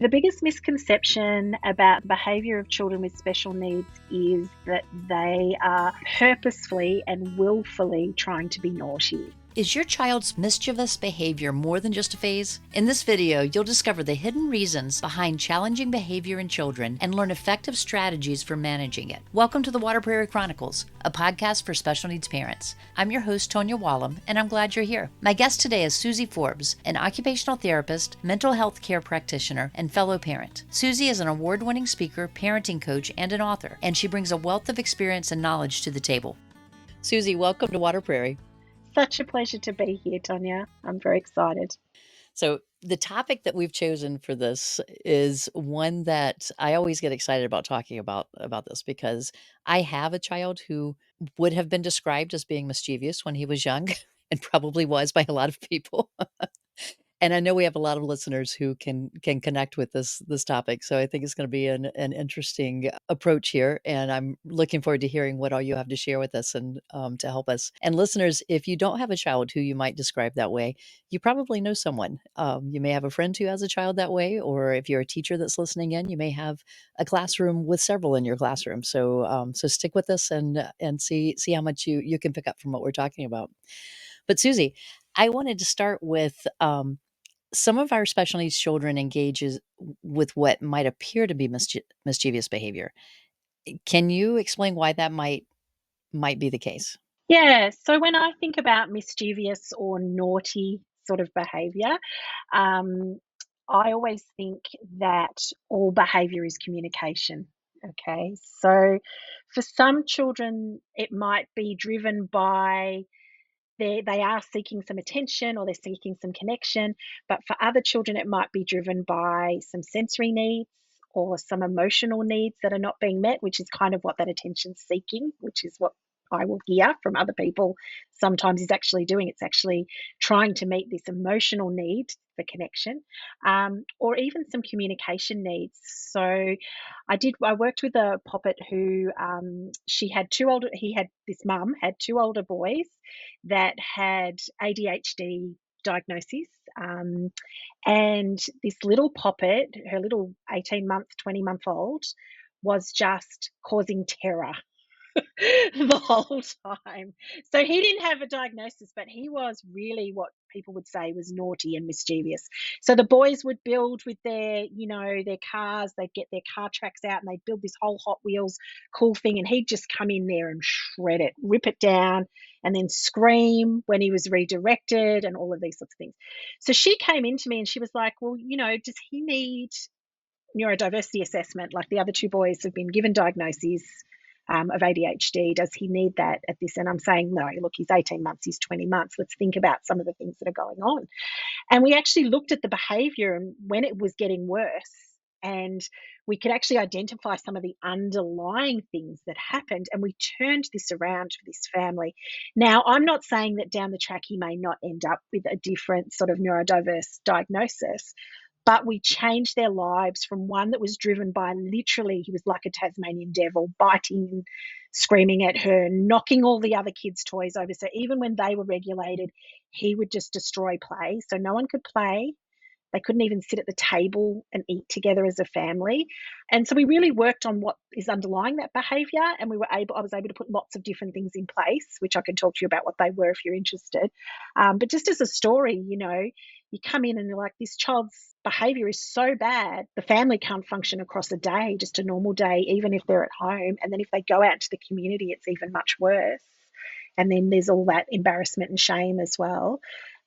The biggest misconception about the behaviour of children with special needs is that they are purposefully and willfully trying to be naughty. Is your child's mischievous behavior more than just a phase? In this video, you'll discover the hidden reasons behind challenging behavior in children and learn effective strategies for managing it. Welcome to the Water Prairie Chronicles, a podcast for special needs parents. I'm your host, Tonya, and I'm glad you're here. My guest today is Suzie Forbes, an occupational therapist, mental health care practitioner, and fellow parent. Suzie is an award-winning speaker, parenting coach, and an author, and she brings a wealth of experience and knowledge to the table. Suzie, welcome to Water Prairie. Such a pleasure to be here, Tonya. I'm very excited. So the topic that we've chosen for this is one that I always get excited about talking about this because I have a child who would have been described as being mischievous when he was young and probably was by a lot of people. And I know we have a lot of listeners who can connect with this topic. So I think it's going to be an interesting approach here. And I'm looking forward to hearing what all you have to share with us and to help us. And listeners, if you don't have a child who you might describe that way, you probably know someone. You may have a friend who has a child that way, or if you're a teacher that's listening in, you may have a classroom with several in your classroom. So so stick with us and see how much you can pick up from what we're talking about. But Suzie, I wanted to start with some of our special needs children engages with what might appear to be mischievous behavior. Can you explain why that might be the case? Yeah, so when I think about mischievous or naughty sort of behaviour, um, I always think that all behaviour is communication. Okay, so for some children, it might be driven by they are seeking some attention or they're seeking some connection, but for other children, it might be driven by some sensory needs or some emotional needs that are not being met, which is kind of what that attention seeking, which is what I will hear from other people sometimes is actually doing. It's actually trying to meet this emotional need for connection, or even some communication needs. So I worked with a poppet who this mum had two older boys that had ADHD diagnosis. And this little poppet, her little 18-month, 20-month-old, was just causing terror the whole time. So he didn't have a diagnosis, but he was really what people would say was naughty and mischievous. So the boys would build with their cars, they'd get their car tracks out and they'd build this whole Hot Wheels cool thing. And he'd just come in there and shred it, rip it down, and then scream when he was redirected and all of these sorts of things. So she came into me and she was like, well, does he need neurodiversity assessment? Like the other two boys have been given diagnoses of ADHD. Does he need that at this? And I'm saying, no, look, he's 18 months, he's 20 months. Let's think about some of the things that are going on. And we actually looked at the behavior and when it was getting worse, and we could actually identify some of the underlying things that happened. And we turned this around for this family. Now, I'm not saying that down the track he may not end up with a different sort of neurodiverse diagnosis, but we changed their lives from one that was driven by literally, he was like a Tasmanian devil, biting, screaming at her, knocking all the other kids' toys over. So even when they were regulated, he would just destroy play. So no one could play. They couldn't even sit at the table and eat together as a family. And so we really worked on what is underlying that behavior. And I was able to put lots of different things in place, which I can talk to you about what they were if you're interested. But just as a story, you come in and you're like, this child's behavior is so bad, the family can't function across a day, just a normal day, even if they're at home. And then if they go out into the community, it's even much worse. And then there's all that embarrassment and shame as well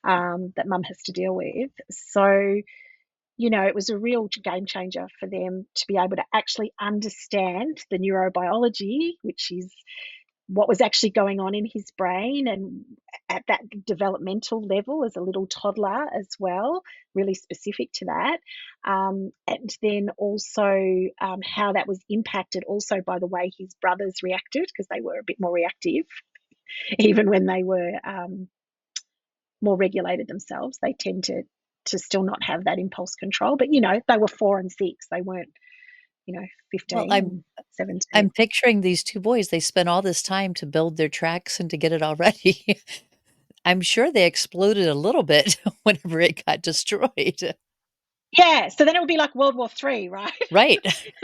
that mum has to deal with. So, it was a real game changer for them to be able to actually understand the neurobiology, which is what was actually going on in his brain and at that developmental level as a little toddler as well, really specific to that. And then also how that was impacted also by the way his brothers reacted, because they were a bit more reactive, even when they were more regulated themselves. They tend to still not have that impulse control. But, they were 4 and 6. They weren't, 15 Well, and 17. I'm picturing these two boys. They spent all this time to build their tracks and to get it all ready. I'm sure they exploded a little bit whenever it got destroyed. Yeah, so then it would be like World War III, right? Right.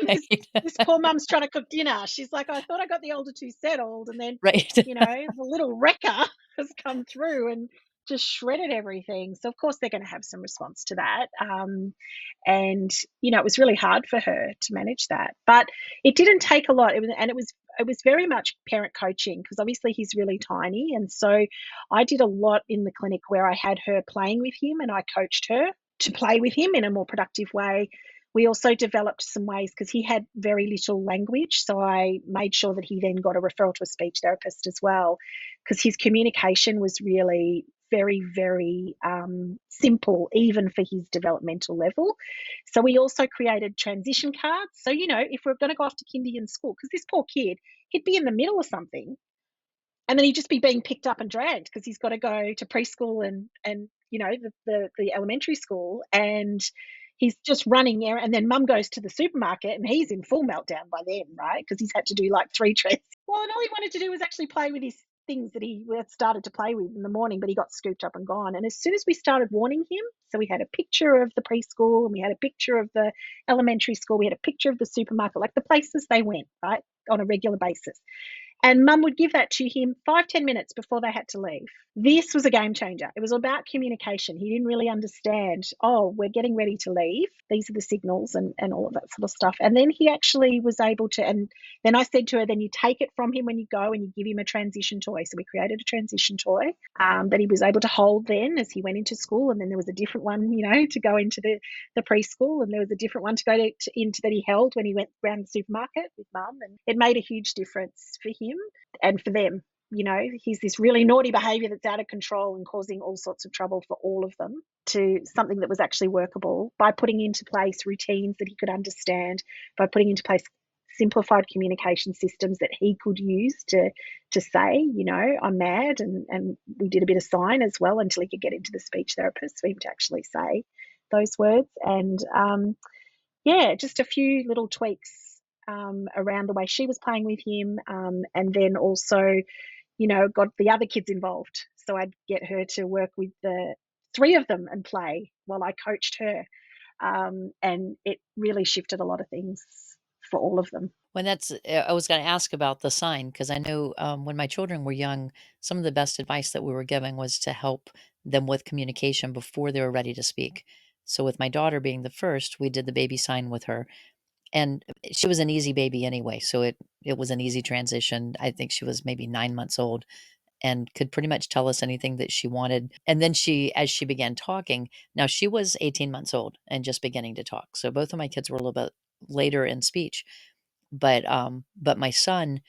And this poor mum's trying to cook dinner. She's like, "I thought I got the older 2 settled," and then, Right. the little wrecker has come through and just shredded everything. So, of course, they're gonna have some response to that, and, it was really hard for her to manage that, but it didn't take a lot. It was very much parent coaching because obviously he's really tiny, and so I did a lot in the clinic where I had her playing with him and I coached her to play with him in a more productive way. We also developed some ways because he had very little language. So I made sure that he then got a referral to a speech therapist as well, because his communication was really very, very simple, even for his developmental level. So we also created transition cards. So, if we're going to go off to kindy in school, because this poor kid, he'd be in the middle of something and then he'd just be being picked up and dragged because he's got to go to preschool and the elementary school, and he's just running there, and then mum goes to the supermarket and he's in full meltdown by then, right? Because he's had to do like 3 trips. Well, and all he wanted to do was actually play with his things that he had started to play with in the morning, but he got scooped up and gone. And as soon as we started warning him, so we had a picture of the preschool and we had a picture of the elementary school, we had a picture of the supermarket, like the places they went, right, on a regular basis, and mum would give that to him 5-10 minutes before they had to leave. This was a game changer. It was about communication. He didn't really understand, oh, we're getting ready to leave. These are the signals and all of that sort of stuff. And then he actually was able to, and then I said to her, then you take it from him when you go and you give him a transition toy. So we created a transition toy that he was able to hold then as he went into school. And then there was a different one, to go into the preschool. And there was a different one to go into that he held when he went around the supermarket with mum. And it made a huge difference for him and for them. He's this really naughty behavior that's out of control and causing all sorts of trouble for all of them, to something that was actually workable by putting into place routines that he could understand, by putting into place simplified communication systems that he could use to say, I'm mad, and we did a bit of sign as well until he could get into the speech therapist for him to actually say those words. And yeah, just a few little tweaks around the way she was playing with him, and then also, got the other kids involved. So I'd get her to work with the three of them and play while I coached her, and it really shifted a lot of things for all of them. When that's I was gonna ask about the sign because I know, when my children were young, some of the best advice that we were giving was to help them with communication before they were ready to speak. So with my daughter being the first, we did the baby sign with her, and she was an easy baby anyway, so it was an easy transition. I think she was maybe 9 months old and could pretty much tell us anything that she wanted, and then as she began talking, now she was 18 months old and just beginning to talk, so both of my kids were a little bit later in speech, but my son,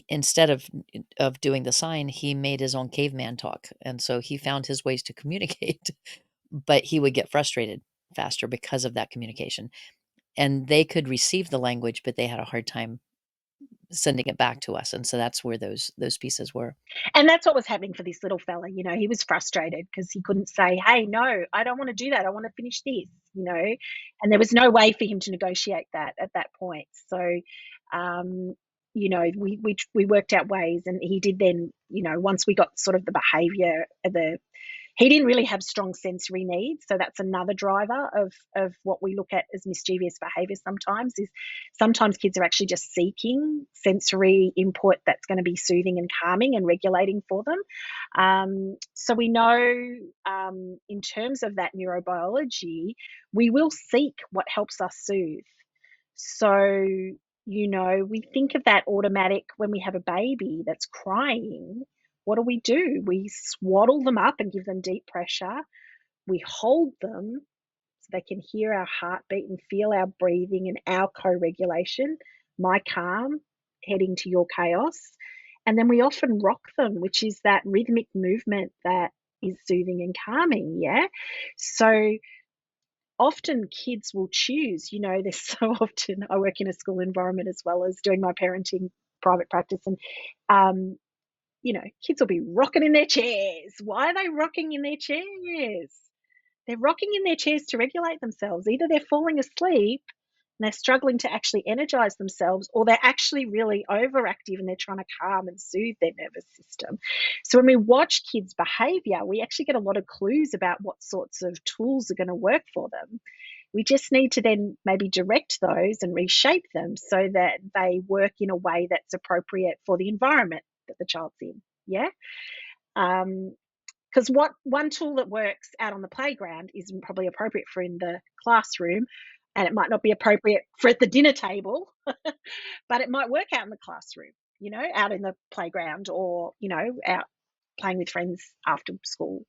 instead of doing the sign, he made his own caveman talk, and so he found his ways to communicate, but he would get frustrated faster because of that communication, and they could receive the language, but they had a hard time sending it back to us, and so that's where those pieces were. And that's what was happening for this little fella. He was frustrated because he couldn't say, "Hey, no, I don't want to do that. I want to finish this," and there was no way for him to negotiate that at that point. So, um, we worked out ways, and he did then. Once we got sort of the behaviour, he didn't really have strong sensory needs, so that's another driver of what we look at as mischievous behavior sometimes kids are actually just seeking sensory input that's going to be soothing and calming and regulating for them. So we know, in terms of that neurobiology, we will seek what helps us soothe. So, we think of that automatic when we have a baby that's crying. What do? We swaddle them up and give them deep pressure. We hold them so they can hear our heartbeat and feel our breathing and our co regulation, my calm heading to your chaos. And then we often rock them, which is that rhythmic movement that is soothing and calming. Yeah. So often kids will choose, there's so often, I work in a school environment as well as doing my parenting private practice, and kids will be rocking in their chairs. Why are they rocking in their chairs? They're rocking in their chairs to regulate themselves. Either they're falling asleep, they're struggling to actually energize themselves, or they're actually really overactive and they're trying to calm and soothe their nervous system. So when we watch kids' behavior, we actually get a lot of clues about what sorts of tools are going to work for them. We just need to then maybe direct those and reshape them so that they work in a way that's appropriate for the environment that the child's in. Yeah. Because what one tool that works out on the playground isn't probably appropriate for in the classroom, and it might not be appropriate for at the dinner table, but it might work out in the classroom, out in the playground, or, out playing with friends after school.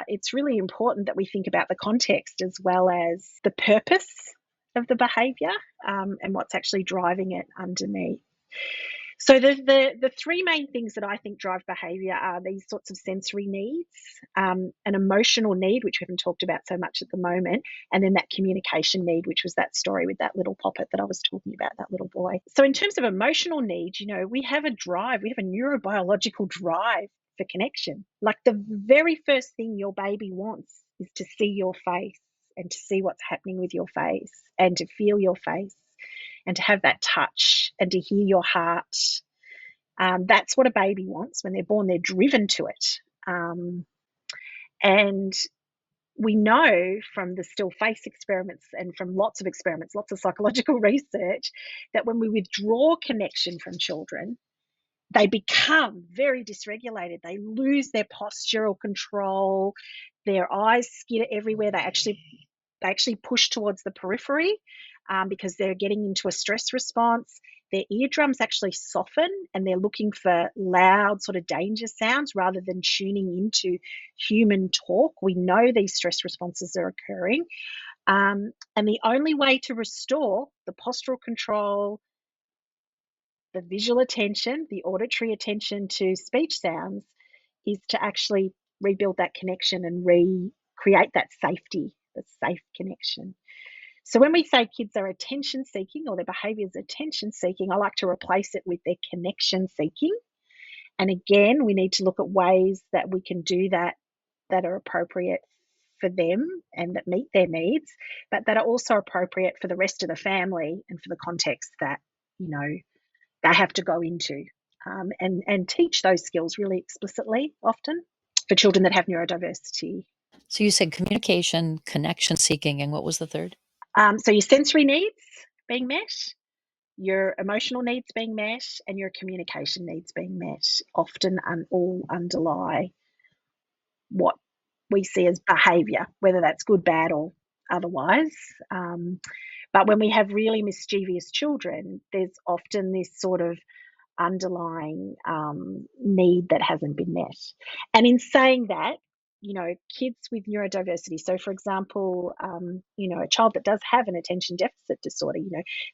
It's really important that we think about the context as well as the purpose of the behaviour, and what's actually driving it underneath. So the three main things that I think drive behaviour are these sorts of sensory needs, an emotional need, which we haven't talked about so much at the moment, and then that communication need, which was that story with that little poppet that I was talking about, that little boy. So in terms of emotional needs, we have a drive, we have a neurobiological drive for connection. Like the very first thing your baby wants is to see your face and to see what's happening with your face and to feel your face and to have that touch and to hear your heart. That's what a baby wants. When they're born, they're driven to it. And we know from the still face experiments and from lots of experiments, lots of psychological research, that when we withdraw connection from children, they become very dysregulated. They lose their postural control. Their eyes skitter everywhere. They actually push towards the periphery, because they're getting into a stress response. Their eardrums actually soften and they're looking for loud sort of danger sounds rather than tuning into human talk. We know these stress responses are occurring. And the only way to restore the postural control, the visual attention, the auditory attention to speech sounds, is to actually rebuild that connection and recreate that safety, the safe connection. So when we say kids are attention seeking or their behavior is attention seeking, I like to replace it with their connection seeking. And again, we need to look at ways that we can do that are appropriate for them and that meet their needs, but that are also appropriate for the rest of the family and for the context that, they have to go into, and teach those skills really explicitly often for children that have neurodiversity. So you said communication, connection seeking, and what was the third? So your sensory needs being met, your emotional needs being met, and your communication needs being met often all underlie what we see as behaviour, whether that's good, bad, or otherwise. But when we have really mischievous children, there's often this sort of underlying need that hasn't been met. And in saying that, kids with neurodiversity, so for example, a child that does have an attention deficit disorder,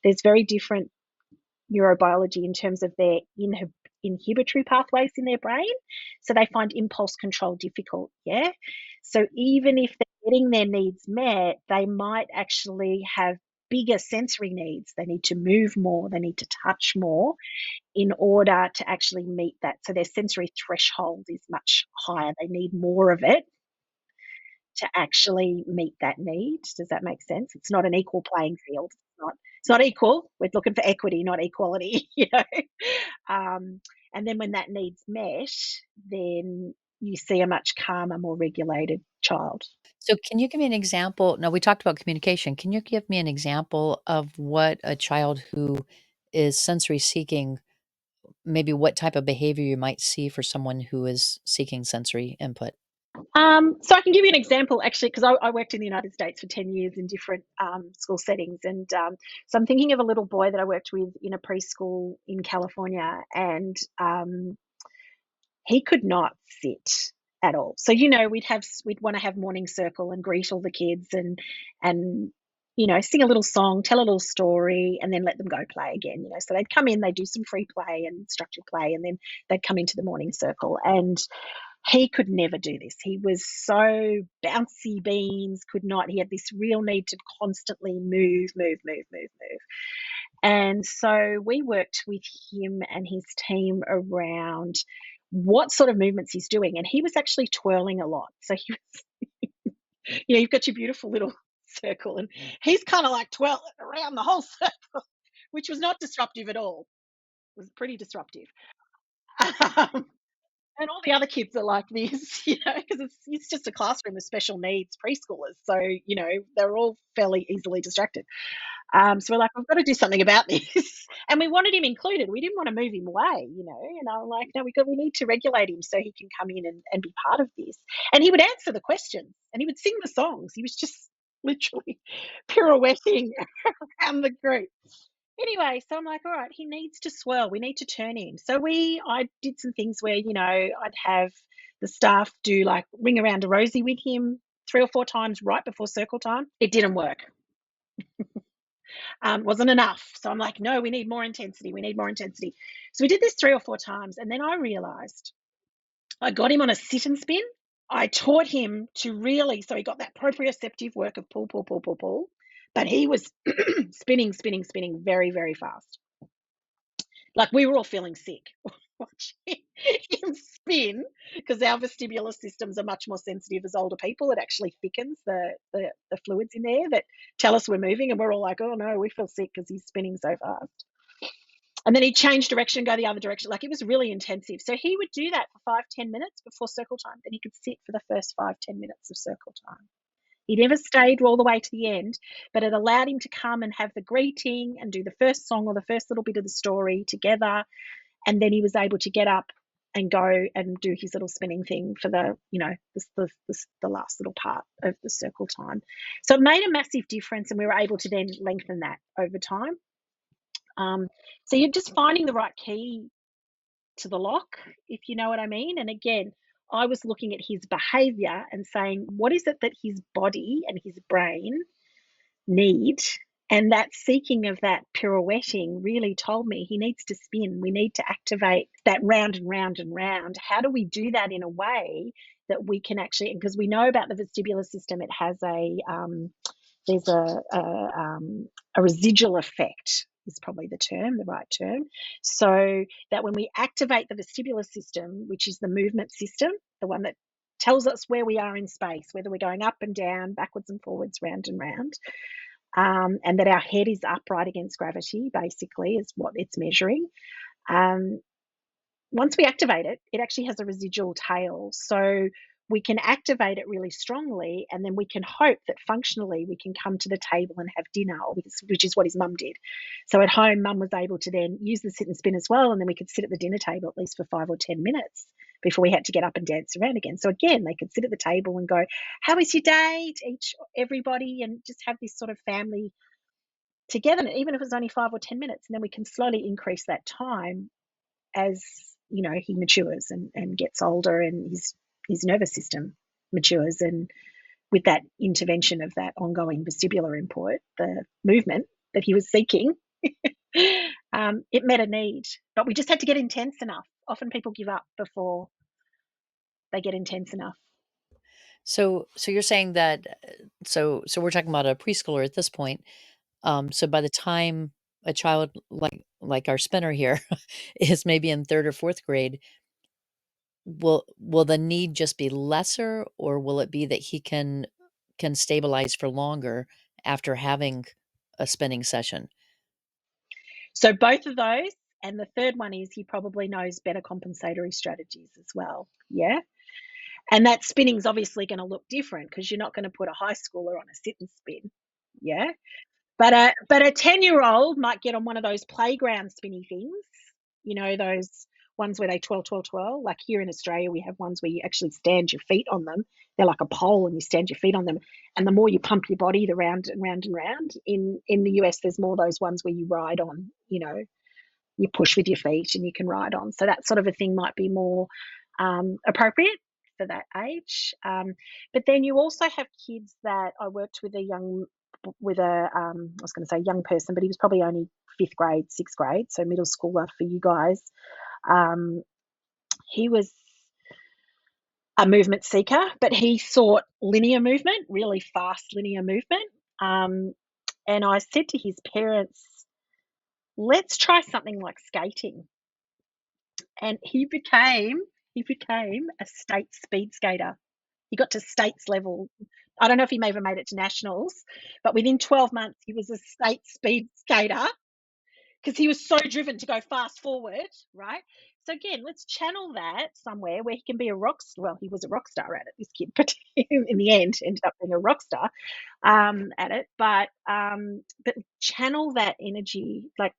there's very different neurobiology in terms of their inhibitory pathways in their brain. So they find impulse control difficult. Yeah. So even if they're getting their needs met, they might actually have bigger sensory needs. They need to move more, they need to touch more in order to actually meet that. So their sensory threshold is much higher. They need more of it to actually meet that need. Does that make sense? It's not an equal playing field. It's not equal. We're looking for equity, not equality, And then when that need's met, then you see a much calmer, more regulated child. So can you give me an example? Now, we talked about communication. Can you give me an example of what a child who is sensory seeking, maybe what type of behavior you might see for someone who is seeking sensory input? So I can give you an example, actually, because I worked in the United States for 10 years in different school settings. And so I'm thinking of a little boy that I worked with in a preschool in California, and he could not sit at all. So, we'd want to have morning circle and greet all the kids and sing a little song, tell a little story, and then let them go play again. So they'd come in, they'd do some free play and structured play, and then they'd come into the morning circle. And he could never do this. He was so bouncy beans, could not. He had this real need to constantly move, move, move, move, move. And so we worked with him and his team around what sort of movements he's doing. And he was actually twirling a lot. So he was, you've got your beautiful little circle, and he's kind of like 12 around the whole circle, which was not disruptive at all. It was pretty disruptive. Um, and all the other kids are like this, because it's just a classroom of special needs preschoolers. So, they're all fairly easily distracted. So we're like, we've got to do something about this. And we wanted him included. We didn't want to move him away, and I'm like, no, we need to regulate him so he can come in and be part of this. And he would answer the questions and he would sing the songs. He was just literally pirouetting around the group. Anyway, so I'm like, all right, he needs to swirl. We need to turn him. So I did some things where, I'd have the staff do like ring around a rosy with him 3 or 4 times right before circle time. It didn't work. Wasn't enough. So I'm like, no, we need more intensity. We need more intensity. So we did this 3 or 4 times. And then I realized I got him on a sit and spin. I taught him to really, so he got that proprioceptive work of pull, pull, pull, pull, pull. But he was spinning, spinning, spinning very, very fast. Like we were all feeling sick watching him spin because our vestibular systems are much more sensitive as older people. It actually thickens the fluids in there that tell us we're moving, and we're all like, oh no, we feel sick because he's spinning so fast. And then he'd change direction, go the other direction. Like it was really intensive. So he would do that for 5-10 minutes before circle time. Then he could sit for the first 5-10 minutes of circle time. He never stayed all the way to the end, but it allowed him to come and have the greeting and do the first song or the first little bit of the story together. And then he was able to get up and go and do his little spinning thing for the last little part of the circle time. So it made a massive difference, and we were able to then lengthen that over time. So you're just finding the right key to the lock, if you know what I mean. And again, I was looking at his behavior and saying, what is it that his body and his brain need? And that seeking of that pirouetting really told me he needs to spin. We need to activate that round and round and round. How do we do that in a way that we can actually, because we know about the vestibular system, it has there's a residual effect is probably the right term. So that when we activate the vestibular system, which is the movement system, the one that tells us where we are in space, whether we're going up and down, backwards and forwards, round and round, and that our head is upright against gravity, basically, is what it's measuring. Once we activate it, it actually has a residual tail. So we can activate it really strongly, and then we can hope that functionally we can come to the table and have dinner, which is what his mum did. So at home, mum was able to then use the sit and spin as well, and then we could sit at the dinner table at least for 5 or 10 minutes before we had to get up and dance around again. So again, they could sit at the table and go, how was your day? Everybody, and just have this sort of family together, even if it was only 5 or 10 minutes. And then we can slowly increase that time as he matures and gets older, and his nervous system matures, and with that intervention of that ongoing vestibular input, the movement that he was seeking, it met a need. But we just had to get intense enough. Often people give up before they get intense enough. So you're saying that so we're talking about a preschooler at this point. So by the time a child like our spinner here is maybe in 3rd or 4th grade, will the need just be lesser, or will it be that he can stabilize for longer after having a spinning session? So both of those, and the third one is he probably knows better compensatory strategies as well. Yeah. And that spinning's obviously going to look different because you're not going to put a high schooler on a sit and spin. Yeah. But a 10-year-old might get on one of those playground spinny things, those ones where they twirl, twirl, twirl. Like here in Australia, we have ones where you actually stand your feet on them. They're like a pole, and you stand your feet on them. And the more you pump your body, the round and round and round. In the US, there's more those ones where you ride on, you push with your feet and you can ride on. So that sort of a thing might be more appropriate for that age. But then you also have kids that I worked with I was going to say young person, but he was probably only 5th grade, 6th grade, so middle schooler for you guys. He was a movement seeker, but he sought linear movement, really fast linear movement. And I said to his parents, let's try something like skating. And he became a state speed skater. He got to states level I don't know if he ever made it to nationals, but within 12 months, he was a state speed skater because he was so driven to go fast forward, right? So again, let's channel that somewhere where he can be a rock star. Well, he was a rock star at it, this kid, but in the end ended up being a rock star at it. But channel that energy, like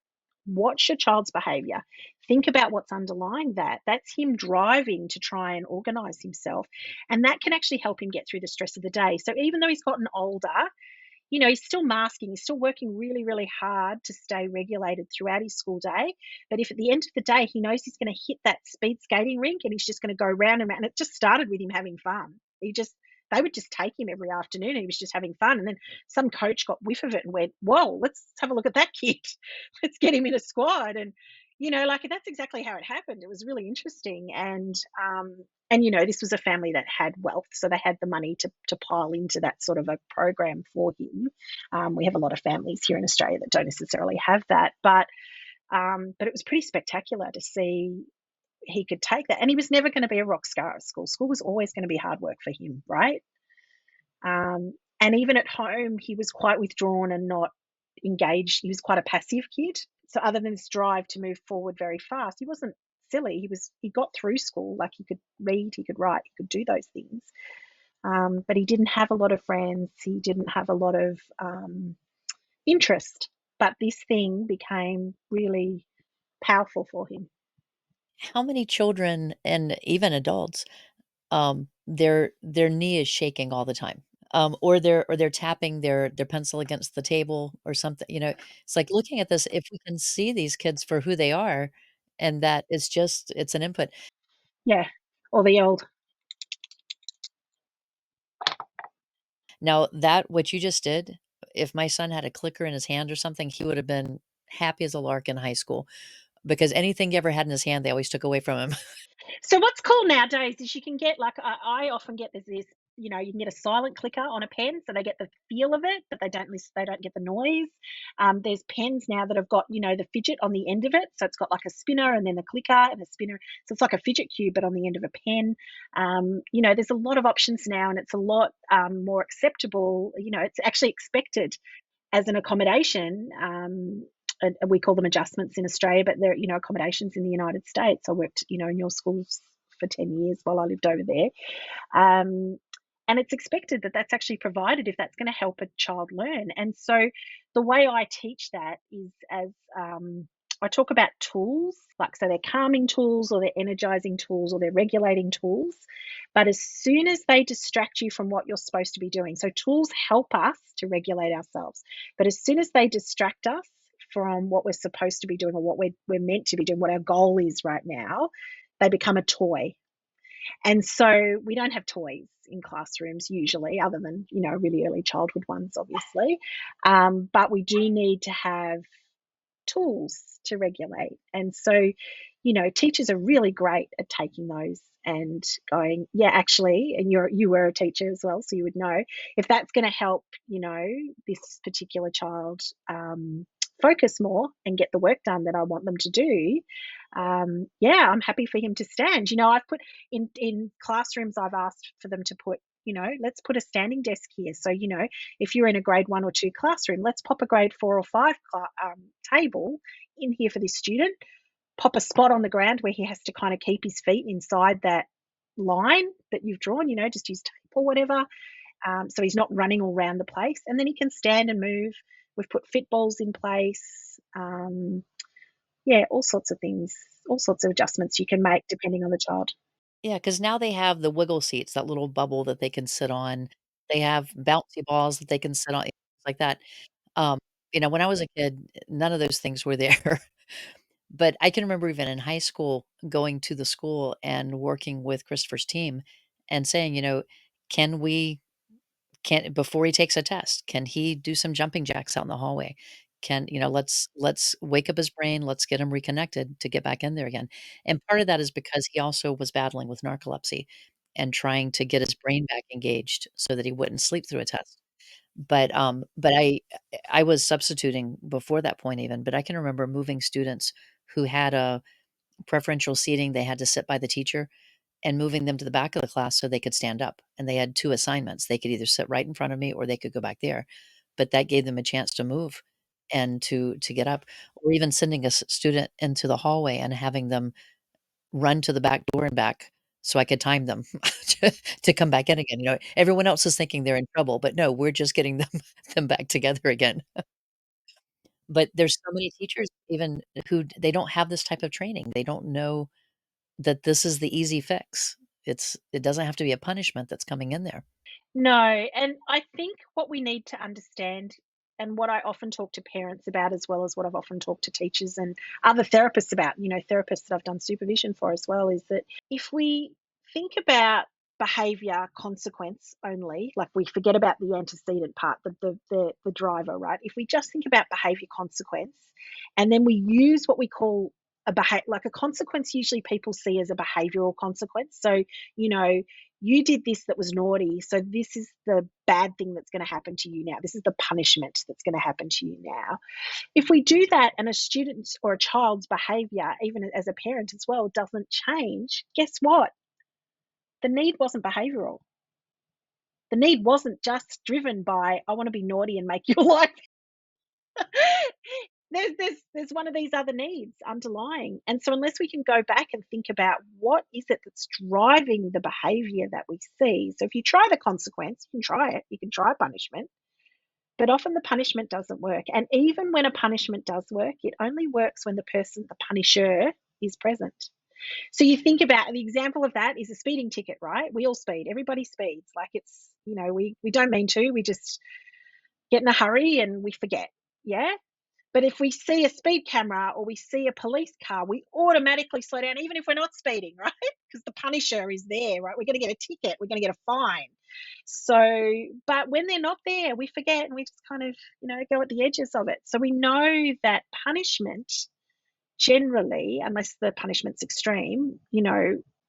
watch your child's behavior. Think about what's underlying that. That's him driving to try and organize himself. And that can actually help him get through the stress of the day. So even though he's gotten older, he's still masking, he's still working really, really hard to stay regulated throughout his school day. But if at the end of the day he knows he's going to hit that speed skating rink and he's just going to go round and round, and it just started with him having fun. They would just take him every afternoon and he was just having fun. And then some coach got whiff of it and went, whoa, let's have a look at that kid. Let's get him in a squad. And, like that's exactly how it happened. It was really interesting. And this was a family that had wealth, so they had the money to pile into that sort of a program for him. We have a lot of families here in Australia that don't necessarily have that, but it was pretty spectacular to see he could take that. And he was never going to be a rock star at school. School was always going to be hard work for him, right? And even at home, he was quite withdrawn and not engaged. He was quite a passive kid. So other than this drive to move forward very fast, he wasn't silly. He got through school, like he could read, he could write, he could do those things. But he didn't have a lot of friends. He didn't have a lot of interest. But this thing became really powerful for him. How many children and even adults, their knee is shaking all the time, or they're tapping their pencil against the table or something, it's like looking at this, if we can see these kids for who they are, and that it's an input. Yeah. Or the old. Now that what you just did, if my son had a clicker in his hand or something, he would have been happy as a lark in high school because anything he ever had in his hand, they always took away from him. So what's cool nowadays is you can get like I often get this. You can get a silent clicker on a pen, so they get the feel of it, but they don't get the noise. There's pens now that have got the fidget on the end of it, so it's got like a spinner and then a clicker and a spinner, so it's like a fidget cube but on the end of a pen. There's a lot of options now, and it's a lot more acceptable. It's actually expected as an accommodation. We call them adjustments in Australia, but they're accommodations in the United States. I worked in your schools for 10 years while I lived over there, and it's expected that that's actually provided if that's going to help a child learn. And so the way I teach that is as I talk about tools, like so they're calming tools or they're energizing tools or they're regulating tools. But as soon as they distract you from what you're supposed to be doing, so tools help us to regulate ourselves. But as soon as they distract us from what we're supposed to be doing or what we're meant to be doing, what our goal is right now, they become a toy. And so we don't have toys in classrooms usually, other than, really early childhood ones, obviously. But we do need to have tools to regulate. And so, teachers are really great at taking those and going, yeah, actually, and you were a teacher as well, so you would know if that's going to help, this particular child focus more and get the work done that I want them to do. Yeah, I'm happy for him to stand. I've put in classrooms, I've asked for them to put, let's put a standing desk here. So, if you're in a grade 1 or 2 classroom, let's pop a grade 4 or 5 table in here for this student, pop a spot on the ground where he has to kind of keep his feet inside that line that you've drawn, just use tape or whatever. So he's not running all around the place, and then he can stand and move. We've put fit balls in place. Yeah, all sorts of things, all sorts of adjustments you can make depending on the child. Yeah, because now they have the wiggle seats, that little bubble that they can sit on. They have bouncy balls that they can sit on, things like that. Um, when I was a kid, none of those things were there. But I can remember even in high school going to the school and working with Christopher's team and saying, "Can we can before he takes a test, can he do some jumping jacks out in the hallway? Let's wake up his brain, let's get him reconnected to get back in there again." And part of that is because he also was battling with narcolepsy and trying to get his brain back engaged so that he wouldn't sleep through a test. But I was substituting before that point even, but I can remember moving students who had a preferential seating, they had to sit by the teacher, and moving them to the back of the class so they could stand up. And they had 2 assignments. They could either sit right in front of me or they could go back there. But that gave them a chance to move and to get up, or even sending a student into the hallway and having them run to the back door and back so I could time them to come back in again. Everyone else is thinking they're in trouble, but no, we're just getting them them back together again. But there's so many teachers even who they don't have this type of training. They don't know that this is the easy fix. It doesn't have to be a punishment that's coming in there. No, and I think what we need to understand, and what I often talk to parents about, as well as what I've often talked to teachers and other therapists about, therapists that I've done supervision for as well, is that if we think about behavior consequence only, like we forget about the antecedent part, the driver, right? If we just think about behavior consequence, and then we use what we call a behavior, like a consequence, usually people see as a behavioral consequence. So, you know, you did this that was naughty, so this is the bad thing that's going to happen to you now. This is the punishment that's going to happen to you now. If we do that and a student's or a child's behavior, even as a parent as well, doesn't change, guess what? The need wasn't behavioral. The need wasn't just driven by, I want to be naughty and make your life. There's one of these other needs underlying. And so unless we can go back and think about what is it that's driving the behavior that we see. So if you try the consequence, you can try it, you can try punishment, but often the punishment doesn't work. And even when a punishment does work, it only works when the person, the punisher, is present. So you think about the example of that is a speeding ticket, right? We all speed, everybody speeds. Like it's, we don't mean to, we just get in a hurry and we forget. Yeah. But if we see a speed camera or we see a police car, we automatically slow down, even if we're not speeding, right? Because the punisher is there, right? We're going to get a ticket, we're going to get a fine. So, but when they're not there, we forget and we just kind of, go at the edges of it. So we know that punishment generally, unless the punishment's extreme,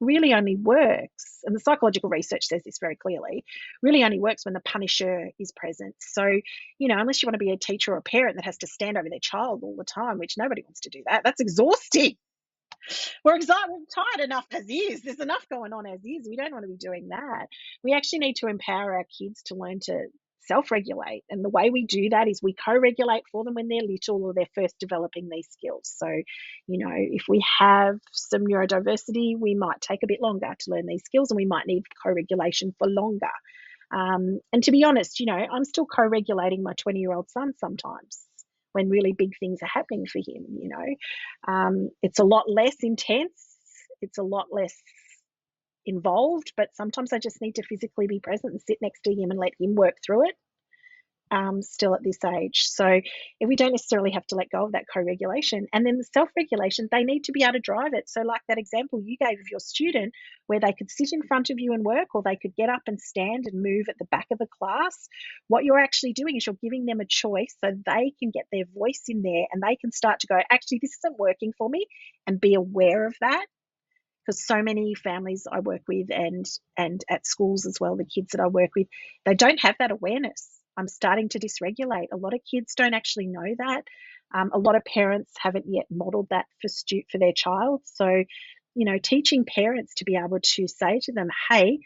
really only works, and the psychological research says this very clearly, really only works when the punisher is present. So, unless you want to be a teacher or a parent that has to stand over their child all the time, which nobody wants to do that, that's exhausting. We're tired enough as is. There's enough going on as is. We don't want to be doing that. We actually need to empower our kids to learn to self-regulate. And the way we do that is we co-regulate for them when they're little or they're first developing these skills. So, if we have some neurodiversity, we might take a bit longer to learn these skills and we might need co-regulation for longer. And to be honest, I'm still co-regulating my 20-year-old son sometimes when really big things are happening for him. It's a lot less intense, it's a lot less involved, but sometimes I just need to physically be present and sit next to him and let him work through it. Still at this age. So if we don't necessarily have to let go of that co-regulation, and then the self-regulation, they need to be able to drive it. So like that example you gave of your student where they could sit in front of you and work, or they could get up and stand and move at the back of the class, what you're actually doing is you're giving them a choice so they can get their voice in there and they can start to go, actually, this isn't working for me, and be aware of that. Because so many families I work with and at schools as well, the kids that I work with, they don't have that awareness. I'm starting to dysregulate. A lot of kids don't actually know that. A lot of parents haven't yet modeled that for their child. So, teaching parents to be able to say to them, hey,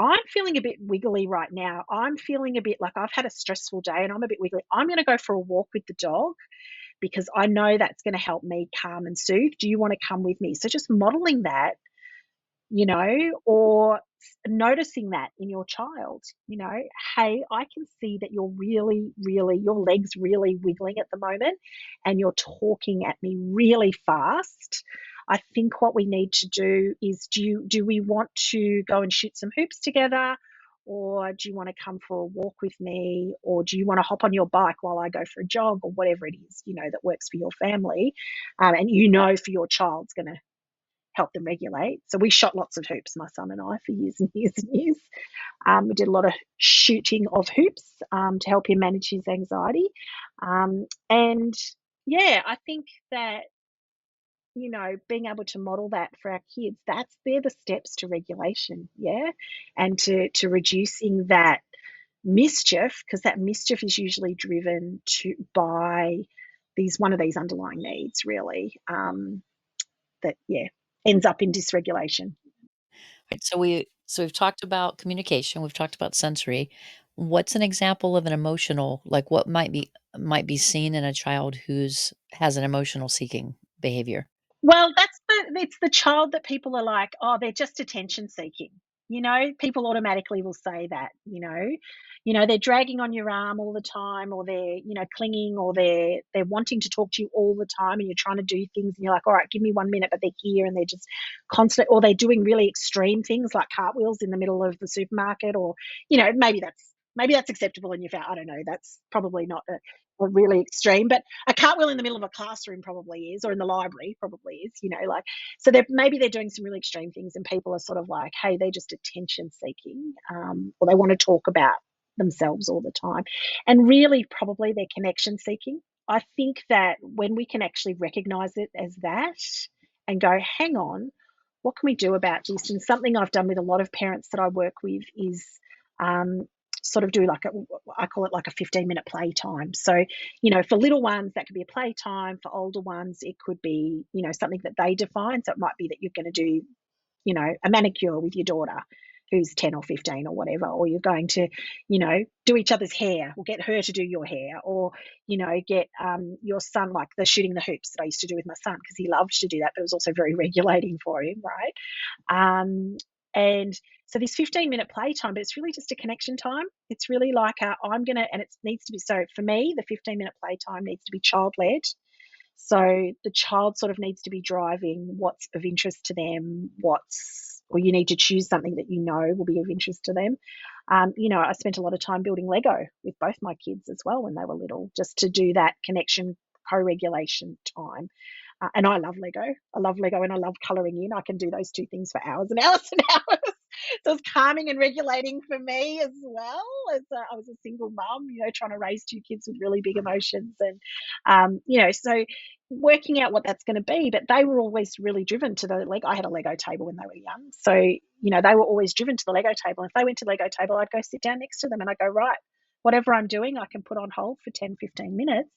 I'm feeling a bit wiggly right now. I'm feeling a bit like I've had a stressful day and I'm a bit wiggly. I'm going to go for a walk with the dog because I know that's going to help me calm and soothe. Do you want to come with me? So just modeling that, or noticing that in your child, hey, I can see that you're really, really, your legs really wiggling at the moment and you're talking at me really fast. I think what we need to do is do we want to go and shoot some hoops together? Or do you want to come for a walk with me? Or do you want to hop on your bike while I go for a jog, or whatever it is, that works for your family? And for your child's going to help them regulate. So we shot lots of hoops, my son and I, for years and years and years. We did a lot of shooting of hoops to help him manage his anxiety. And yeah, I think that, being able to model that for our kids, they're the steps to regulation, yeah, and to reducing that mischief, because that mischief is usually driven by one of these underlying needs, really, that ends up in dysregulation. Right, so we've talked about communication, we've talked about sensory. What's an example of an emotional, like, what might be seen in a child who's has an emotional seeking behavior? Well, it's the child that people are like, "Oh, they're just attention seeking." People automatically will say that, they're dragging on your arm all the time, or they're, clinging, or they're wanting to talk to you all the time, and you're trying to do things and you're like, "All right, give me 1 minute," but they're here and they're just constant, or they're doing really extreme things like cartwheels in the middle of the supermarket, or, maybe that's acceptable in your I don't know, that's probably not a really extreme, but a cartwheel in the middle of a classroom probably is, or in the library probably is, like, so they're doing some really extreme things, and people are sort of like, hey, they're just attention seeking, or they want to talk about themselves all the time, and really probably they're connection seeking. I think that when we can actually recognize it as that and go, hang on, what can we do about this? And something I've done with a lot of parents that I work with is um, sort of do like I call it like a 15-minute play time. So, for little ones, that could be a play time. For older ones, it could be, something that they define. So it might be that you're going to do, a manicure with your daughter who's 10 or 15 or whatever, or you're going to, do each other's hair, or get her to do your hair, or, get your son, like the shooting the hoops that I used to do with my son, because he loved to do that, but it was also very regulating for him, right? And so this 15-minute playtime, but it's really just a connection time. It's really like I'm gonna, and it needs to be, so for me, the 15-minute playtime needs to be child led. So the child sort of needs to be driving what's of interest to them, or you need to choose something that will be of interest to them. I spent a lot of time building Lego with both my kids as well when they were little, just to do that connection, co-regulation time. And I love Lego. I love Lego and I love colouring in. I can do those two things for hours and hours and hours. So it's calming and regulating for me as well. As I was a single mum, trying to raise two kids with really big emotions, and so working out what that's going to be. But they were always really driven to the Lego. I had a Lego table when they were young, so they were always driven to the Lego table. If they went to the Lego table, I'd go sit down next to them and I'd go, right, whatever I'm doing, I can put on hold for 10, 15 minutes,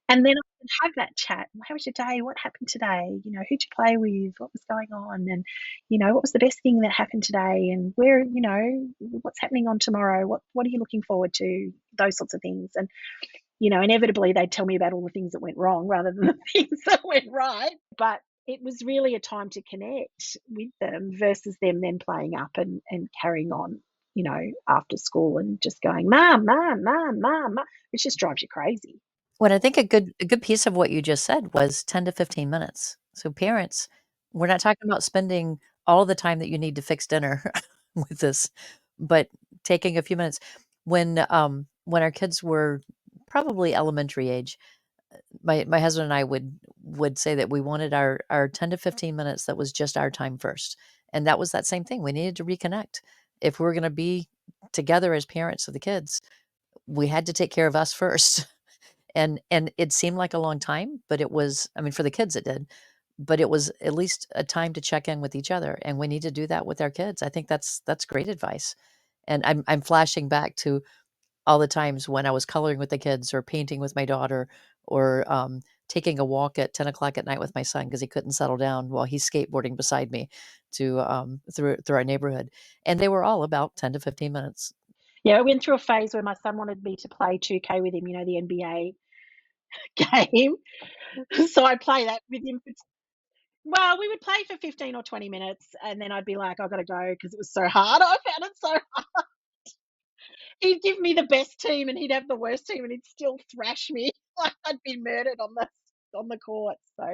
and then I can have that chat. How was your day? What happened today? Who'd you play with? What was going on? And, what was the best thing that happened today? And what's happening on tomorrow? What are you looking forward to? Those sorts of things. And, inevitably they'd tell me about all the things that went wrong rather than the things that went right. But it was really a time to connect with them versus them then playing up and carrying on, after school and just going, mom, mom, mom, mom, mom, which just drives you crazy. What I think a good piece of what you just said was 10 to 15 minutes. So parents, we're not talking about spending all the time that you need to fix dinner with this, but taking a few minutes. When our kids were probably elementary age, my husband and I would say that we wanted our 10 to 15 minutes that was just our time first. And that was that same thing. We needed to reconnect. If we're gonna be together as parents of the kids, we had to take care of us first. And it seemed like a long time, but it was, I mean, for the kids it did, but it was at least a time to check in with each other, and we need to do that with our kids. I think that's great advice. And I'm flashing back to all the times when I was coloring with the kids or painting with my daughter, or taking a walk at 10 o'clock at night with my son because he couldn't settle down while he's skateboarding beside me to through our neighborhood. And they were all about 10 to 15 minutes. Yeah, I went through a phase where my son wanted me to play 2K with him, the NBA game. So I'd play that with him. Well, we would play for 15 or 20 minutes, and then I'd be like, I've got to go because it was so hard. I found it so, he'd give me the best team and he'd have the worst team and he'd still thrash me like I'd be murdered on the court. So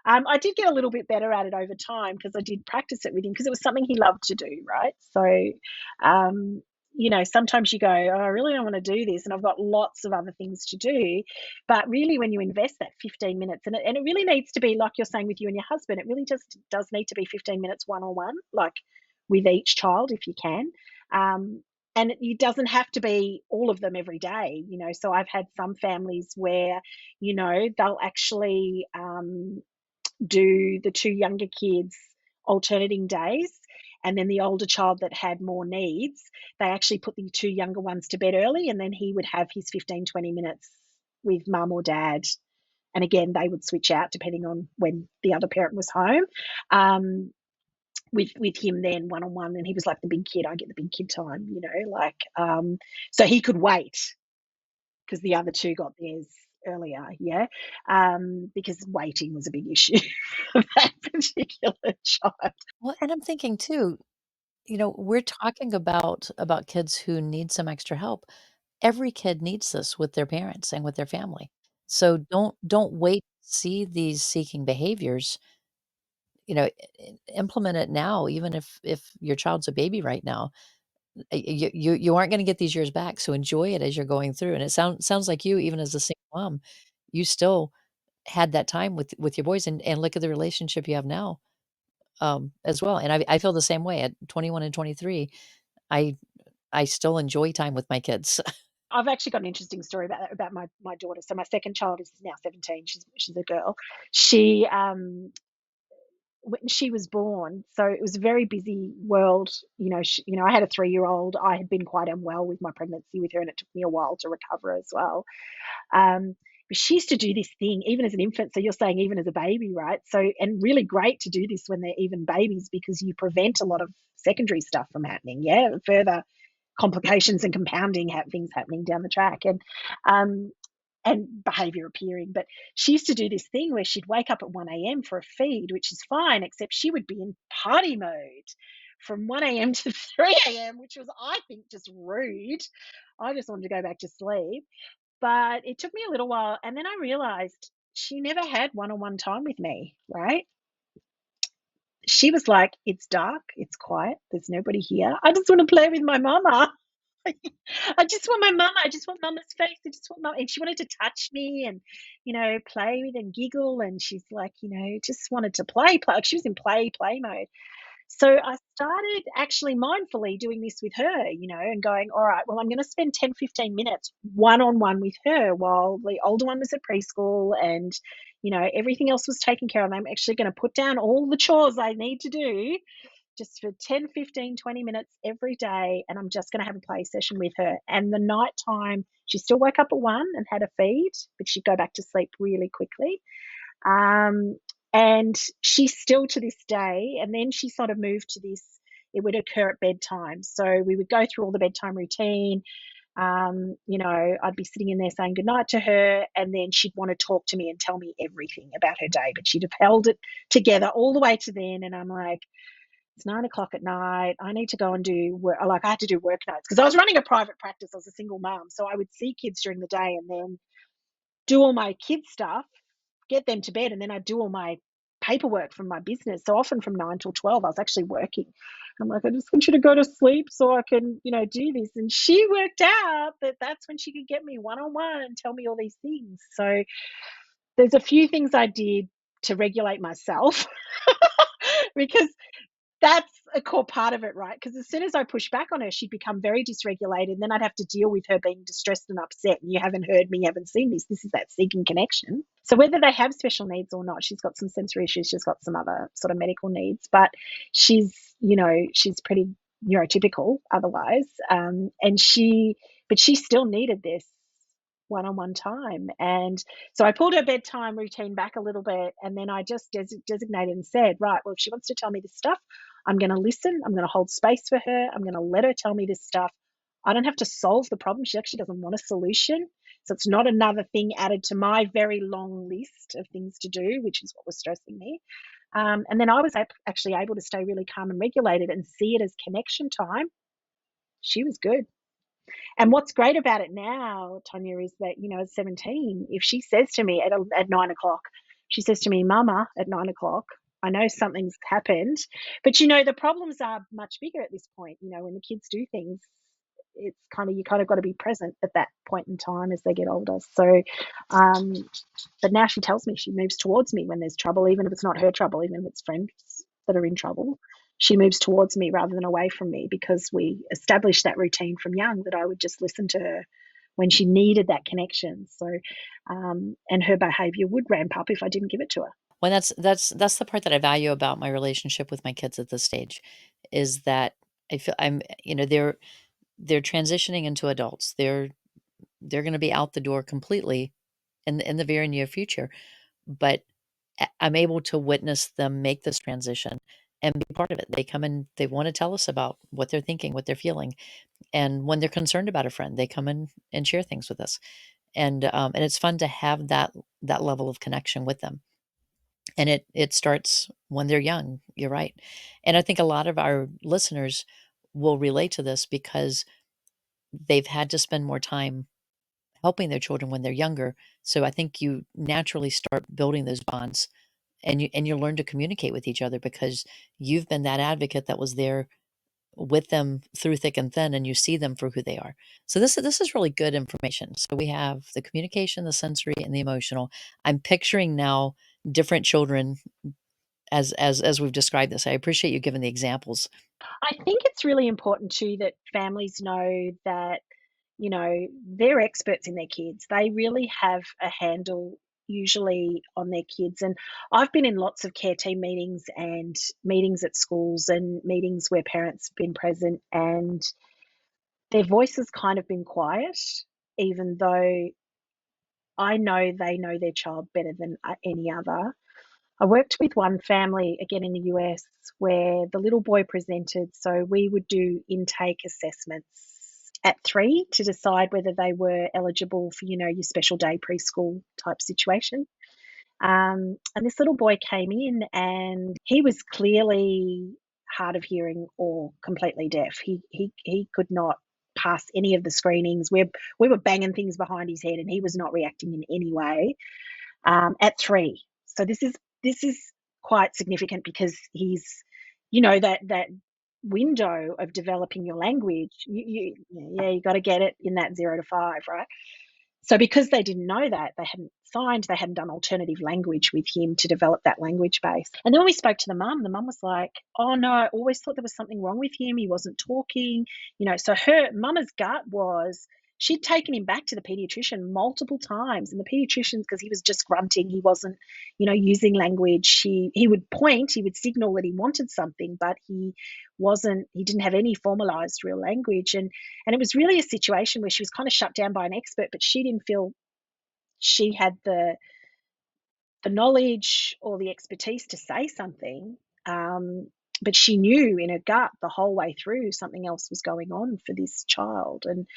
I did get a little bit better at it over time because I did practice it with him because it was something he loved to do, right? So sometimes you go, oh, I really don't want to do this and I've got lots of other things to do. But really, when you invest that 15 minutes, and it really needs to be like you're saying with you and your husband, it really just does need to be 15 minutes one on one, like with each child if you can. Um, and it doesn't have to be all of them every day. So I've had some families where they'll actually do the two younger kids alternating days, and then the older child that had more needs, they actually put the two younger ones to bed early, and then he would have his 15-20 minutes with mum or dad, and again they would switch out depending on when the other parent was home. um, with him then one on one, and he was like the big kid. I get the big kid time, like so he could wait because the other two got theirs earlier, yeah. Because waiting was a big issue for that particular child. Well, and I'm thinking too, we're talking about kids who need some extra help. Every kid needs this with their parents and with their family. So don't wait to see these seeking behaviors, implement it now, even if your child's a baby right now. You aren't gonna get these years back, so enjoy it as you're going through, and it sounds like you, even as a single mom, you still had that time with your boys, and look at the relationship you have now, as well, and I feel the same way at 21 and 23. I I still enjoy time with my kids. I've actually got an interesting story about that, about my daughter. So my second child is now 17. She's a girl. She when she was born, so it was a very busy world. I had a 3-year old. I had been quite unwell with my pregnancy with her, and it took me a while to recover as well. But she used to do this thing even as an infant. So you're saying even as a baby, right? So, and really great to do this when they're even babies because you prevent a lot of secondary stuff from happening. Yeah, further complications and compounding things happening down the track. Um, and behavior appearing. But she used to do this thing where she'd wake up at 1 a.m. for a feed, which is fine, except she would be in party mode from 1 a.m. to 3 a.m., which was, I think, just rude. I just wanted to go back to sleep. But it took me a little while. And then I realized she never had one on one time with me, right? She was like, it's dark, it's quiet, there's nobody here. I just want to play with my mama. I just want my mama. I just want mama's face. I just want mama. And she wanted to touch me and, play with and giggle. And she's like, just wanted to play. Like she was in play mode. So I started actually mindfully doing this with her, and going, all right, well, I'm going to spend 10, 15 minutes one on one with her while the older one was at preschool and, everything else was taken care of. I'm actually going to put down all the chores I need to do just for 10, 15, 20 minutes every day. And I'm just going to have a play session with her. And the night time, she still woke up at 1 and had a feed, but she'd go back to sleep really quickly. Um, and she's still to this day. And then she sort of moved to this, it would occur at bedtime. So we would go through all the bedtime routine. I'd be sitting in there saying goodnight to her, and then she'd want to talk to me and tell me everything about her day. But she'd have held it together all the way to then. And I'm like, it's 9 o'clock at night. I need to go and do work. Like I had to do work notes because I was running a private practice. I was a single mom. So I would see kids during the day and then do all my kids stuff, get them to bed, and then I'd do all my paperwork from my business. So often from 9 till 12, I was actually working. I'm like, I just want you to go to sleep so I can, do this. And she worked out that that's when she could get me one on one and tell me all these things. So there's a few things I did to regulate myself because that's a core part of it, right? Because as soon as I pushed back on her, she'd become very dysregulated. And then I'd have to deal with her being distressed and upset. And you haven't heard me, you haven't seen this. This is that seeking connection. So whether they have special needs or not, she's got some sensory issues, she's got some other sort of medical needs, but she's, she's pretty neurotypical otherwise. But she still needed this one-on-one time. And so I pulled her bedtime routine back a little bit, and then I just designated and said, right, well, if she wants to tell me this stuff, I'm going to listen. I'm going to hold space for her. I'm going to let her tell me this stuff. I don't have to solve the problem. She actually doesn't want a solution. So it's not another thing added to my very long list of things to do, which is what was stressing me. And then I was actually able to stay really calm and regulated and see it as connection time. She was good. And what's great about it now, Tonya, is that, at 17, if she says to me at 9 o'clock, she says to me, Mama, at 9 o'clock, I know something's happened. But, the problems are much bigger at this point. When the kids do things, it's you kind of got to be present at that point in time as they get older. So, but now she tells me, she moves towards me when there's trouble, even if it's not her trouble, even if it's friends that are in trouble. She moves towards me rather than away from me because we established that routine from young that I would just listen to her when she needed that connection. So, and her behavior would ramp up if I didn't give it to her. Well, that's the part that I value about my relationship with my kids at this stage, is that I feel they're transitioning into adults. They're gonna be out the door completely in the very near future, but I'm able to witness them make this transition and be part of it. They come in, they want to tell us about what they're thinking, what they're feeling. And when they're concerned about a friend, they come in and share things with us. And it's fun to have that level of connection with them. And it starts when they're young. You're right. And I think a lot of our listeners will relate to this because they've had to spend more time helping their children when they're younger. So I think you naturally start building those bonds, and you learn to communicate with each other because you've been that advocate that was there with them through thick and thin, and you see them for who they are. So this is really good information. So we have the communication, the sensory, and the emotional. I'm picturing now different children as we've described this. I appreciate you giving the examples. I think it's really important too that families know that, they're experts in their kids. They really have a handle usually on their kids. And I've been in lots of care team meetings and meetings at schools and meetings where parents have been present and their voices kind of been quiet, even though I know they know their child better than any other. I worked with one family again in the US where the little boy presented. So we would do intake assessments at 3 to decide whether they were eligible for, your special day preschool type situation. And this little boy came in and he was clearly hard of hearing or completely deaf. He could not pass any of the screenings. We were banging things behind his head and he was not reacting in any way at 3. So this is quite significant because he's, that window of developing your language. You got to get it in that 0 to 5, right? So because they didn't know that, they hadn't signed, they hadn't done alternative language with him to develop that language base. And then when we spoke to the mum was like, "Oh no, I always thought there was something wrong with him. He wasn't talking." So her mama's gut was she'd taken him back to the pediatrician multiple times, and the pediatrician, because he was just grunting, he wasn't, using language. He would point, he would signal that he wanted something, but he didn't have any formalized real language. And it was really a situation where she was kind of shut down by an expert, but she didn't feel she had the knowledge or the expertise to say something. But she knew in her gut the whole way through something else was going on for this child. And,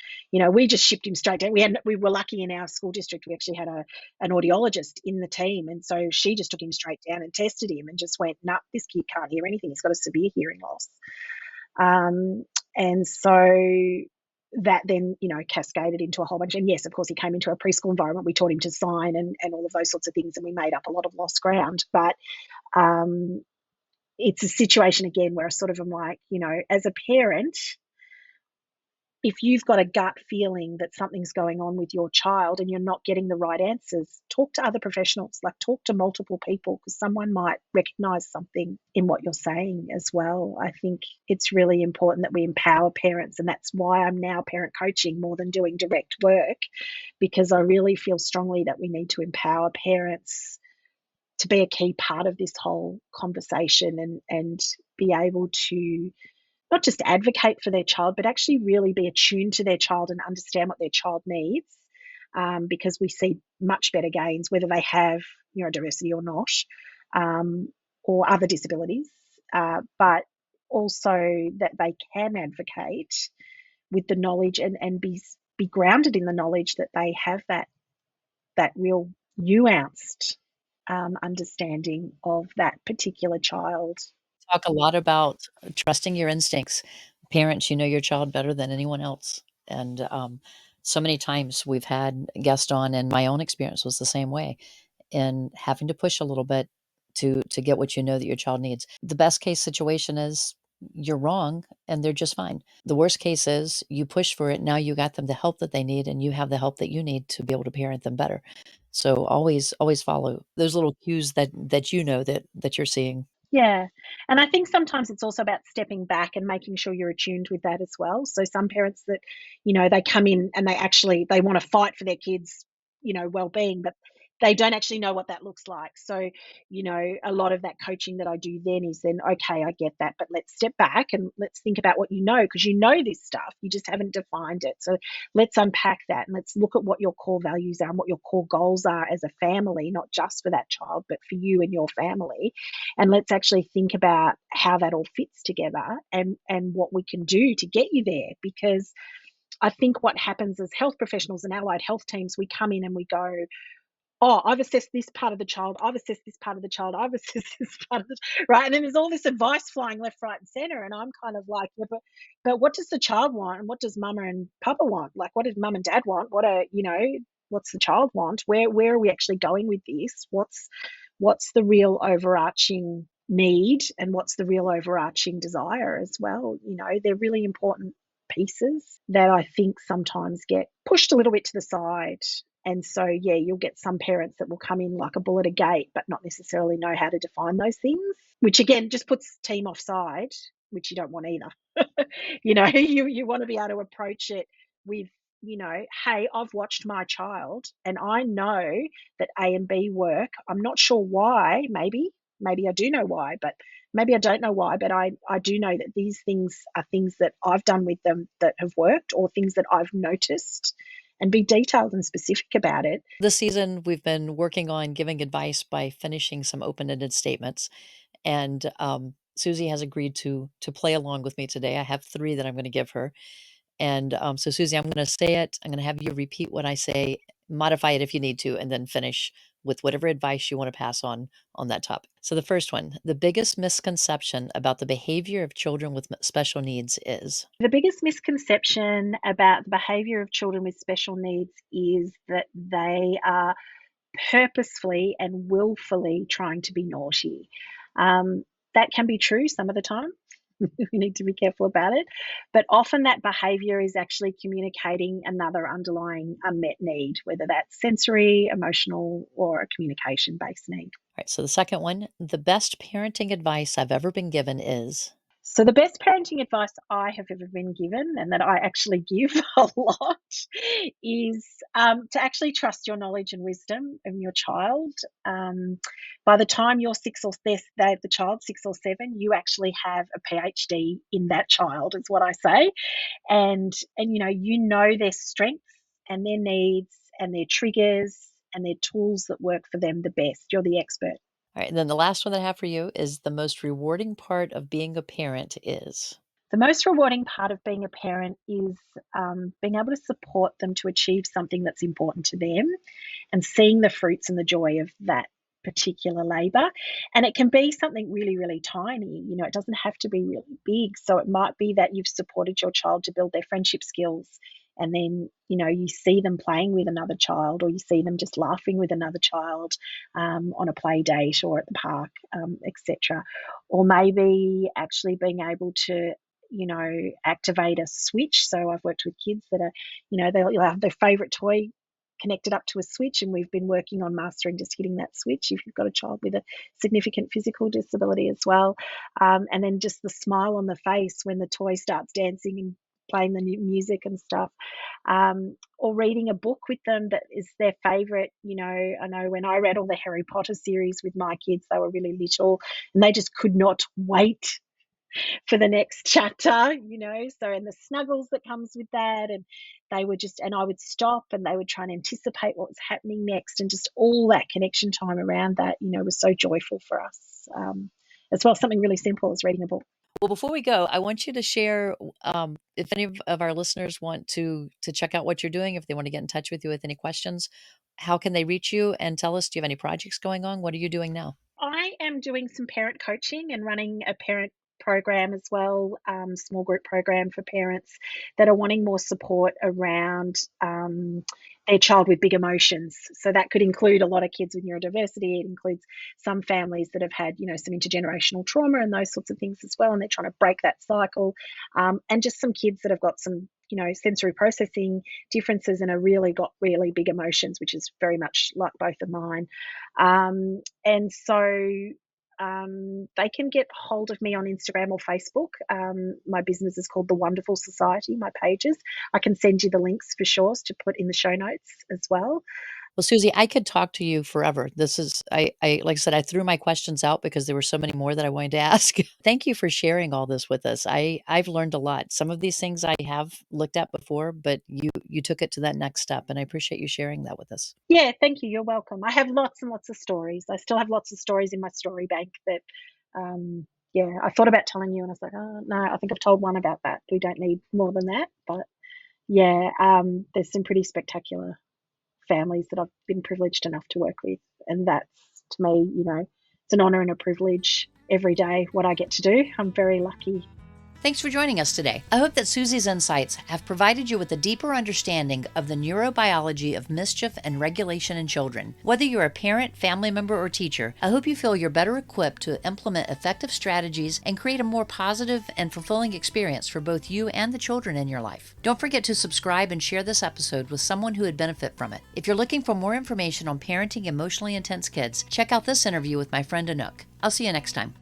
we just shipped him straight down. We were lucky in our school district. We actually had an audiologist in the team. And so she just took him straight down and tested him and just went, "Nah, this kid can't hear anything. He's got a severe hearing loss." And so that then, cascaded into a whole bunch. And yes, of course, he came into a preschool environment. We taught him to sign and all of those sorts of things, and we made up a lot of lost ground. But um, it's a situation again where I sort of am like, as a parent, if you've got a gut feeling that something's going on with your child and you're not getting the right answers, talk to other professionals, like talk to multiple people, because someone might recognize something in what you're saying as well. I think it's really important that we empower parents, and that's why I'm now parent coaching more than doing direct work, because I really feel strongly that we need to empower parents to be a key part of this whole conversation and be able to not just advocate for their child, but actually really be attuned to their child and understand what their child needs, because we see much better gains, whether they have neurodiversity or not, or other disabilities, but also that they can advocate with the knowledge and be grounded in the knowledge that they have that real nuanced understanding of that particular child. Talk a lot about trusting your instincts. Parents, you know your child better than anyone else. And so many times we've had guests on, and my own experience was the same way, in having to push a little bit to get what you know that your child needs. The best case situation is you're wrong and they're just fine. The worst case is you push for it. Now you got them the help that they need, and you have the help that you need to be able to parent them better. So always follow those little cues that you know that you're seeing. Yeah. And I think sometimes it's also about stepping back and making sure you're attuned with that as well. So some parents that, they come in and they want to fight for their kids, well-being, but they don't actually know what that looks like. So, a lot of that coaching that I do then is then, okay, I get that, but let's step back and let's think about what because you know this stuff. You just haven't defined it. So let's unpack that and let's look at what your core values are and what your core goals are as a family, not just for that child, but for you and your family. And let's actually think about how that all fits together and what we can do to get you there. Because I think what happens as health professionals and allied health teams, we come in and we go, oh, I've assessed this part of the child, I've assessed this part of the child, I've assessed this part of the right. And then there's all this advice flying left, right, and center. And I'm kind of like, yeah, but what does the child want? And what does mama and papa want? Like, what did mum and dad want? What's the child want? Where are we actually going with this? What's the real overarching need and what's the real overarching desire as well? They're really important pieces that I think sometimes get pushed a little bit to the side. And so, yeah, you'll get some parents that will come in like a bull at a gate, but not necessarily know how to define those things, which again just puts team offside, which you don't want either. You want to be able to approach it with, hey, I've watched my child and I know that A and B work. I'm not sure why, maybe I do know why, but maybe I don't know why, but I do know that these things are things that I've done with them that have worked or things that I've noticed, and be detailed and specific about it. This season, we've been working on giving advice by finishing some open-ended statements, and Susie has agreed to play along with me today. I have 3 that I'm going to give her, and so Susie, I'm going to say it. I'm going to have you repeat what I say, modify it if you need to, and then finish with whatever advice you want to pass on that topic. So the first one, the biggest misconception about the behavior of children with special needs is? The biggest misconception about the behavior of children with special needs is that they are purposefully and willfully trying to be naughty. That can be true some of the time. We need to be careful about it. But often that behavior is actually communicating another underlying unmet need, whether that's sensory, emotional, or a communication based need. All right, so the second one, the best parenting advice I've ever been given is? So, the best parenting advice I have ever been given, and that I actually give a lot, is to actually trust your knowledge and wisdom of your child. By the time you're the child 6 or 7, you actually have a PhD in that child, is what I say, and you know their strengths and their needs and their triggers and their tools that work for them the best. You're the expert. All right, and then the last one that I have for you is the most rewarding part of being a parent is? The most rewarding part of being a parent is being able to support them to achieve something that's important to them and seeing the fruits and the joy of that particular labor. And it can be something really, really tiny. It doesn't have to be really big. So it might be that you've supported your child to build their friendship skills. And then, you see them playing with another child, or you see them just laughing with another child on a play date or at the park, etc. Or maybe actually being able to activate a switch. So I've worked with kids that are, they'll have their favorite toy connected up to a switch, and we've been working on mastering just hitting that switch if you've got a child with a significant physical disability as well. And then just the smile on the face when the toy starts dancing and playing the new music and stuff, or reading a book with them that is their favorite. I know when I read all the Harry Potter series with my kids, they were really little and they just could not wait for the next chapter, so, and the snuggles that comes with that, and they were just, and I would stop and they would try and anticipate what was happening next, and just all that connection time around that, was so joyful for us, as well. Something really simple as reading a book. Well, before we go, I want you to share, if any of our listeners want to check out what you're doing, if they want to get in touch with you with any questions, how can they reach you? And tell us, do you have any projects going on? What are you doing now? I am doing some parent coaching and running a parent program as well, small group program for parents that are wanting more support around their child with big emotions. So that could include a lot of kids with neurodiversity. It includes some families that have had, some intergenerational trauma and those sorts of things as well. And they're trying to break that cycle. And just some kids that have got some, sensory processing differences and are really got really big emotions, which is very much like both of mine. And so they can get hold of me on Instagram or Facebook. My business is called The Wonderful Society, my pages. I can send you the links for sure to put in the show notes as well. Well, Susie, I could talk to you forever. This is I like I said, I threw my questions out because there were so many more that I wanted to ask. Thank you for sharing all this with us. I've learned a lot. Some of these things I have looked at before, but you took it to that next step, and I appreciate you sharing that with us. Yeah, thank you. You're welcome. I have lots and lots of stories. I still have lots of stories in my story bank that, yeah, I thought about telling you, and I was like, oh no, I think I've told one about that. We don't need more than that. But yeah, there's some pretty spectacular families that I've been privileged enough to work with, and that's to me, it's an honor and a privilege every day what I get to do. I'm very lucky. Thanks for joining us today. I hope that Susie's insights have provided you with a deeper understanding of the neurobiology of mischief and regulation in children. Whether you're a parent, family member, or teacher, I hope you feel you're better equipped to implement effective strategies and create a more positive and fulfilling experience for both you and the children in your life. Don't forget to subscribe and share this episode with someone who would benefit from it. If you're looking for more information on parenting emotionally intense kids, check out this interview with my friend Anouk. I'll see you next time.